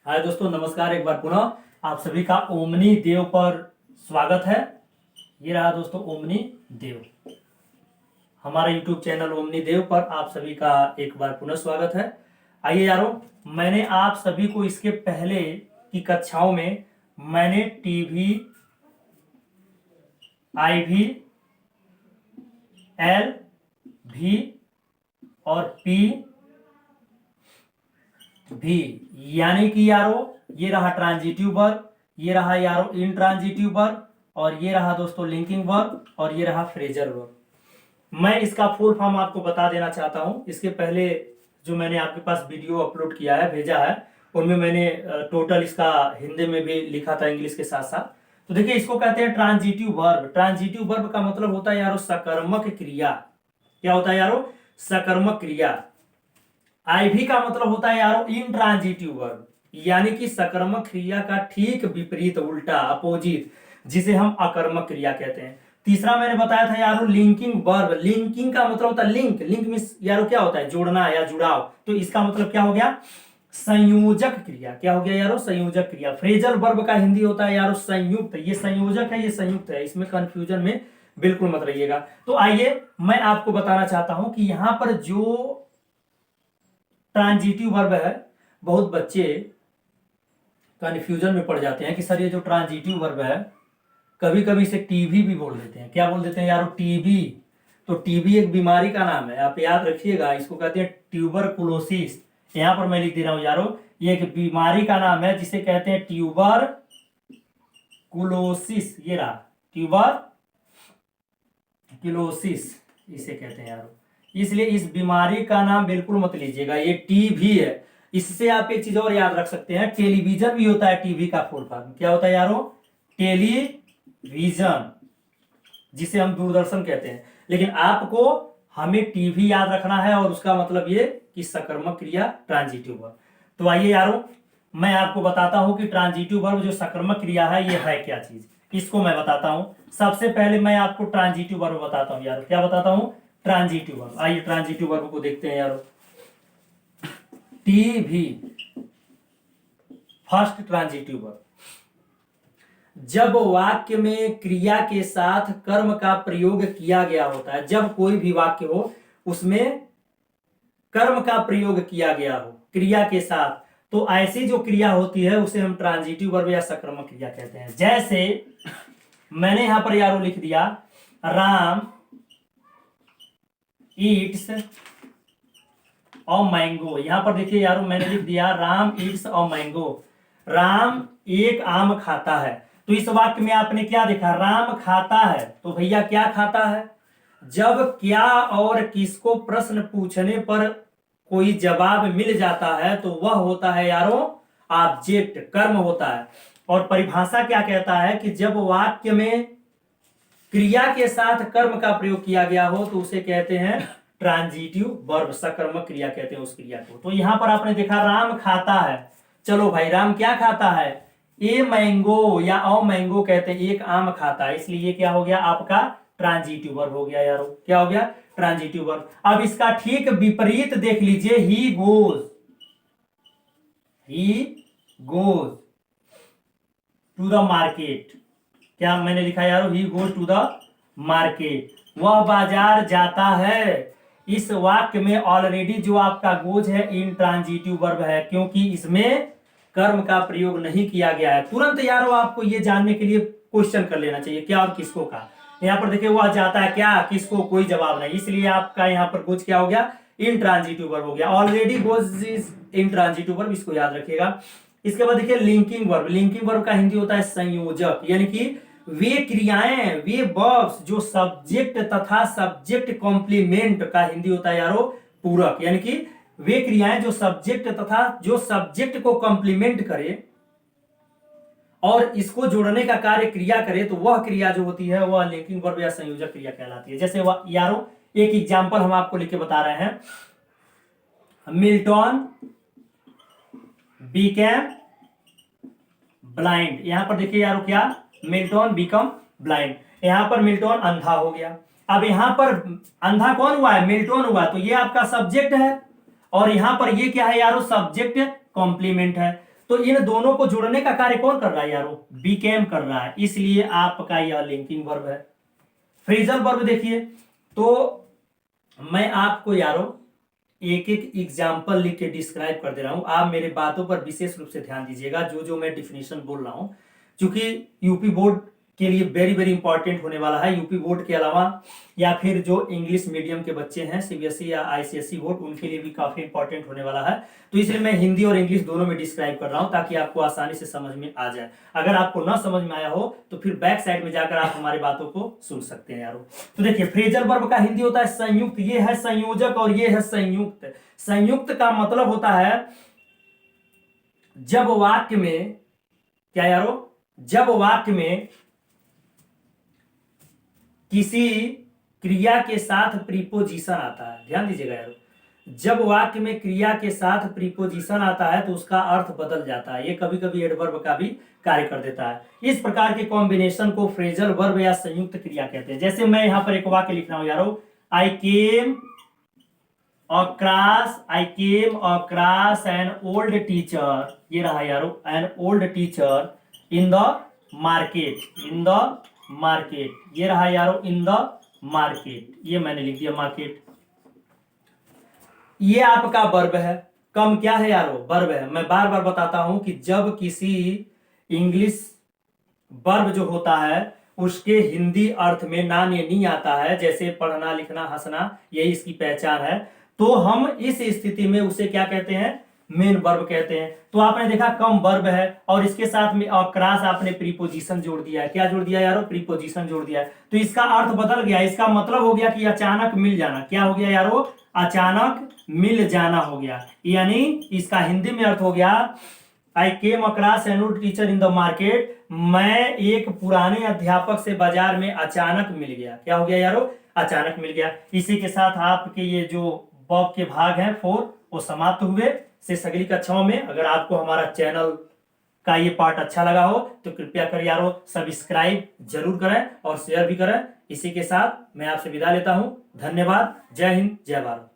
हाय दोस्तों, नमस्कार। एक बार पुनः आप सभी का ओमनी देव पर स्वागत है। ये रहा दोस्तों ओमनी देव। हमारा यूट्यूब चैनल ओमनी देव पर आप सभी का एक बार पुनः स्वागत है। आइए यारों, मैंने आप सभी को इसके पहले की कक्षाओं में मैंने टीवी, आईवी, एल, भी और पी भी, यानी कि यारो ये रहा ट्रांजिटिव वर्ब, ये रहा यारो इंट्रांजिटिव वर्ब, और ये रहा दोस्तों लिंकिंग वर्ब, और ये रहा फ्रेजल वर्ब। मैं इसका फुल फॉर्म आपको बता देना चाहता हूं। इसके पहले जो मैंने आपके पास वीडियो अपलोड किया है, भेजा है, उनमें मैंने टोटल इसका हिंदी में भी लिखा था इंग्लिश के साथ साथ। तो देखिए, इसको कहते हैं ट्रांजिटिव वर्ब। ट्रांजिटिव वर्ब का मतलब होता है यारो सकर्मक क्रिया। क्या होता है यारो? सकर्मक क्रिया। आईवी का मतलब होता है यारो इंट्रांजिटिव वर्ब, यानी कि सकर्मक क्रिया का ठीक विपरीत, उल्टा, अपोजिट, जिसे हम अकर्मक क्रिया कहते हैं। तीसरा मैंने बताया था यारो लिंकिंग वर्ब। लिंकिंग का मतलब होता है लिंक। लिंक मींस यारो क्या होता है? जोड़ना या जुड़ाव। तो इसका मतलब क्या हो गया? संयोजक क्रिया। क्या हो गया यारो? संयोजक क्रिया। फ्रेजल वर्ब का हिंदी होता है यारो संयुक्त। ये संयोजक है, ये संयुक्त है, इसमें कंफ्यूजन में बिल्कुल मत रहिएगा। तो आइए मैं आपको बताना चाहता हूं कि यहां पर जो ट्रांजिटिव वर्ब है, बहुत बच्चे कंफ्यूजन में पड़ जाते हैं कि सर ये जो ट्रांजिटिव वर्ब है, कभी कभी इसे टीबी भी बोल देते हैं। क्या बोल देते हैं यारो? टीबी। तो टीबी एक बीमारी का नाम है, आप याद रखिएगा। इसको कहते हैं ट्यूबरकुलोसिस। यहां पर मैं लिख दे रहा हूं यारो, ये एक बीमारी का नाम है जिसे कहते हैं ट्यूबरकुलोसिस। ये रहा ट्यूबरकुलोसिस, इसे कहते हैं यारो। इसलिए इस बीमारी का नाम बिल्कुल मत लीजिएगा, ये टीबी है। इससे आप एक चीज और याद रख सकते हैं, टेलीविजन भी होता है टीवी का फुल फॉर्म। क्या होता है यारो? टेलीविजन, जिसे हम दूरदर्शन कहते हैं। लेकिन आपको हमें टीवी याद रखना है, और उसका मतलब ये कि सकर्मक क्रिया ट्रांजिटिव वर्ब। तो आइए यारो, मैं आपको बताता हूं कि ट्रांजिटिव वर्ब जो सकर्मक क्रिया है, ये है क्या चीज, इसको मैं बताता हूं। सबसे पहले मैं आपको ट्रांजिटिव वर्ब बताता हूं यारो। क्या बताता हूं? Transitive verb. आइए ट्रांजिटिव वर्ब को देखते हैं यारो। टीवी, फर्स्ट ट्रांजिटिव वर्ब, जब वाक्य में क्रिया के साथ कर्म का प्रयोग किया गया होता है। जब कोई भी वाक्य हो, उसमें कर्म का प्रयोग किया गया हो क्रिया के साथ, तो ऐसी जो क्रिया होती है उसे हम ट्रांजिटिव वर्ब या सकर्मक क्रिया कहते हैं। जैसे मैंने यहां पर यारो लिख दिया, राम ईट्स और मैंगो। यहां पर देखिए यारो, मैंने लिख दिया राम ईट्स और मैंगो। राम एक आम खाता है। तो इस वाक्य में आपने क्या देखा? राम खाता है। तो भैया क्या खाता है? जब क्या और किसको प्रश्न पूछने पर कोई जवाब मिल जाता है, तो वह होता है यारो ऑब्जेक्ट, कर्म होता है। और परिभाषा क्या कहता है कि जब वाक्य में क्रिया के साथ कर्म का प्रयोग किया गया हो, तो उसे कहते हैं ट्रांजिटिव वर्ब, सकर्मक क्रिया कहते हैं उस क्रिया को। तो यहां पर आपने देखा राम खाता है। चलो भाई, राम क्या खाता है? ए मैंगो या ओ मैंगो कहते हैं, एक आम खाता है। इसलिए ये क्या हो गया? आपका ट्रांजिटिव वर्ब हो गया यारो। क्या हो गया? Transitive verb. अब इसका ठीक विपरीत देख लीजिए, he goes to the market. क्या मैंने लिखा यारो? He goes to the market, वह बाजार जाता है। इस वाक्य में ऑलरेडी जो आपका गोज है इंट्रांजिटिव वर्ब है, क्योंकि इसमें कर्म का प्रयोग नहीं किया गया है। तुरंत यारो आपको ये जानने के लिए क्वेश्चन कर लेना चाहिए, क्या और किसको का। यहाँ पर देखिए, वह जाता है, क्या, किसको, कोई जवाब नहीं। इसलिए आपका यहाँ पर गोज क्या हो गया? इंट्रांजिटिव वर्ब हो गया। Already goes is intransitive verb, इसको याद रखिएगा। इसके बाद देखिए लिंकिंग वर्ब। लिंकिंग वर्ब का हिंदी होता है संयोजक, यानी कि वे क्रियाएं, वे वर्ब्स जो सब्जेक्ट तथा सब्जेक्ट कॉम्प्लीमेंट का हिंदी होता है यारो पूरक, यानी कि वे क्रियाएं जो सब्जेक्ट तथा जो सब्जेक्ट को कॉम्प्लीमेंट करे और इसको जोड़ने का कार्य क्रिया करे, तो वह क्रिया जो होती है वह लिंकिंग वर्ब या संयोजक क्रिया कहलाती है। जैसे वह यारो एक एग्जांपल हम आपको लिख के बता रहे हैं, मिल्टन बिकेम ब्लाइंड। यहां पर देखिए यारो, क्या, मिल्टन बिकम ब्लाइंड। यहां पर मिल्टन अंधा हो गया। अब यहां पर अंधा कौन हुआ है? मिल्टन हुआ। तो ये आपका सब्जेक्ट है, और यहां पर ये क्या है यारो? सब्जेक्ट कॉम्प्लीमेंट है। तो इन दोनों को जोड़ने का कार्य कौन कर रहा है यारो? बीकेम कर रहा है, इसलिए आपका यह लिंकिंग वर्ब है। फ्रेजल वर्ब देखिए, तो मैं आपको यारो एक एक एग्जाम्पल लिख के डिस्क्राइब कर दे रहा हूं, आप मेरे बातों पर विशेष रूप से ध्यान दीजिएगा, जो जो मैं डिफिनेशन बोल रहा हूं, क्योंकि यूपी बोर्ड के लिए वेरी वेरी इंपॉर्टेंट होने वाला है। यूपी बोर्ड के अलावा या फिर जो इंग्लिश मीडियम के बच्चे हैं, सीबीएसई या आईसीएसई बोर्ड, उनके लिए भी काफी इंपॉर्टेंट होने वाला है। तो इसलिए मैं हिंदी और इंग्लिश दोनों में डिस्क्राइब कर रहा हूं ताकि आपको आसानी से समझ में आ जाए। अगर आपको ना समझ में आया हो तो फिर बैक साइड में जाकर आप हमारी बातों को सुन सकते हैं यारो। तो देखिए, फ्रेजल वर्ब का हिंदी होता है संयुक्त, ये है संयोजक और ये है संयुक्त। संयुक्त का मतलब होता है जब वाक्य में, क्या यारो, जब वाक्य में किसी क्रिया के साथ प्रीपोजिशन आता है, ध्यान दीजिएगा यारो, जब वाक्य में क्रिया के साथ प्रीपोजिशन आता है तो उसका अर्थ बदल जाता है। ये कभी कभी एडवर्ब का भी कार्य कर देता है। इस प्रकार के कॉम्बिनेशन को फ्रेजल वर्ब या संयुक्त क्रिया कहते हैं। जैसे मैं यहां पर एक वाक्य लिख रहा हूं यारो, I came across an old teacher, ये रहा यारो, an old teacher in the market, ये रहा यारो, इन द मार्केट, ये मैंने लिख दिया मार्केट। ये आपका वर्ब है। कम क्या है यारो? वर्ब है। मैं बार बार बताता हूं कि जब किसी इंग्लिश वर्ब जो होता है उसके हिंदी अर्थ में ना ने नहीं आता है, जैसे पढ़ना लिखना हंसना, यही इसकी पहचान है, तो हम इस स्थिति में उसे क्या कहते हैं? मेन वर्ब कहते हैं। तो आपने देखा कम वर्ब है और इसके साथ में क्रॉस आपने प्रीपोजिशन जोड़ दिया है। क्या जोड़ दिया यारो? प्रीपोजिशन जोड़ दिया है। तो इसका अर्थ बदल गया, इसका मतलब हो गया कि अचानक मिल जाना। क्या हो गया यारो? अचानक मिल जाना हो गया। यानी इसका हिंदी में अर्थ हो गया, I came across an old teacher in the market, मैं एक पुराने अध्यापक से बाजार में अचानक मिल गया। क्या हो गया यारो? अचानक मिल गया। इसी के साथ आपके ये जो वर्ब के भाग हैं 4 वो समाप्त हुए। शेष अगली कक्षाओं में अगर आपको हमारा चैनल का ये पार्ट अच्छा लगा हो तो कृपया कर यारो सब्सक्राइब जरूर करें और शेयर भी करें। इसी के साथ मैं आपसे विदा लेता हूं। धन्यवाद। जय हिंद, जय भारत।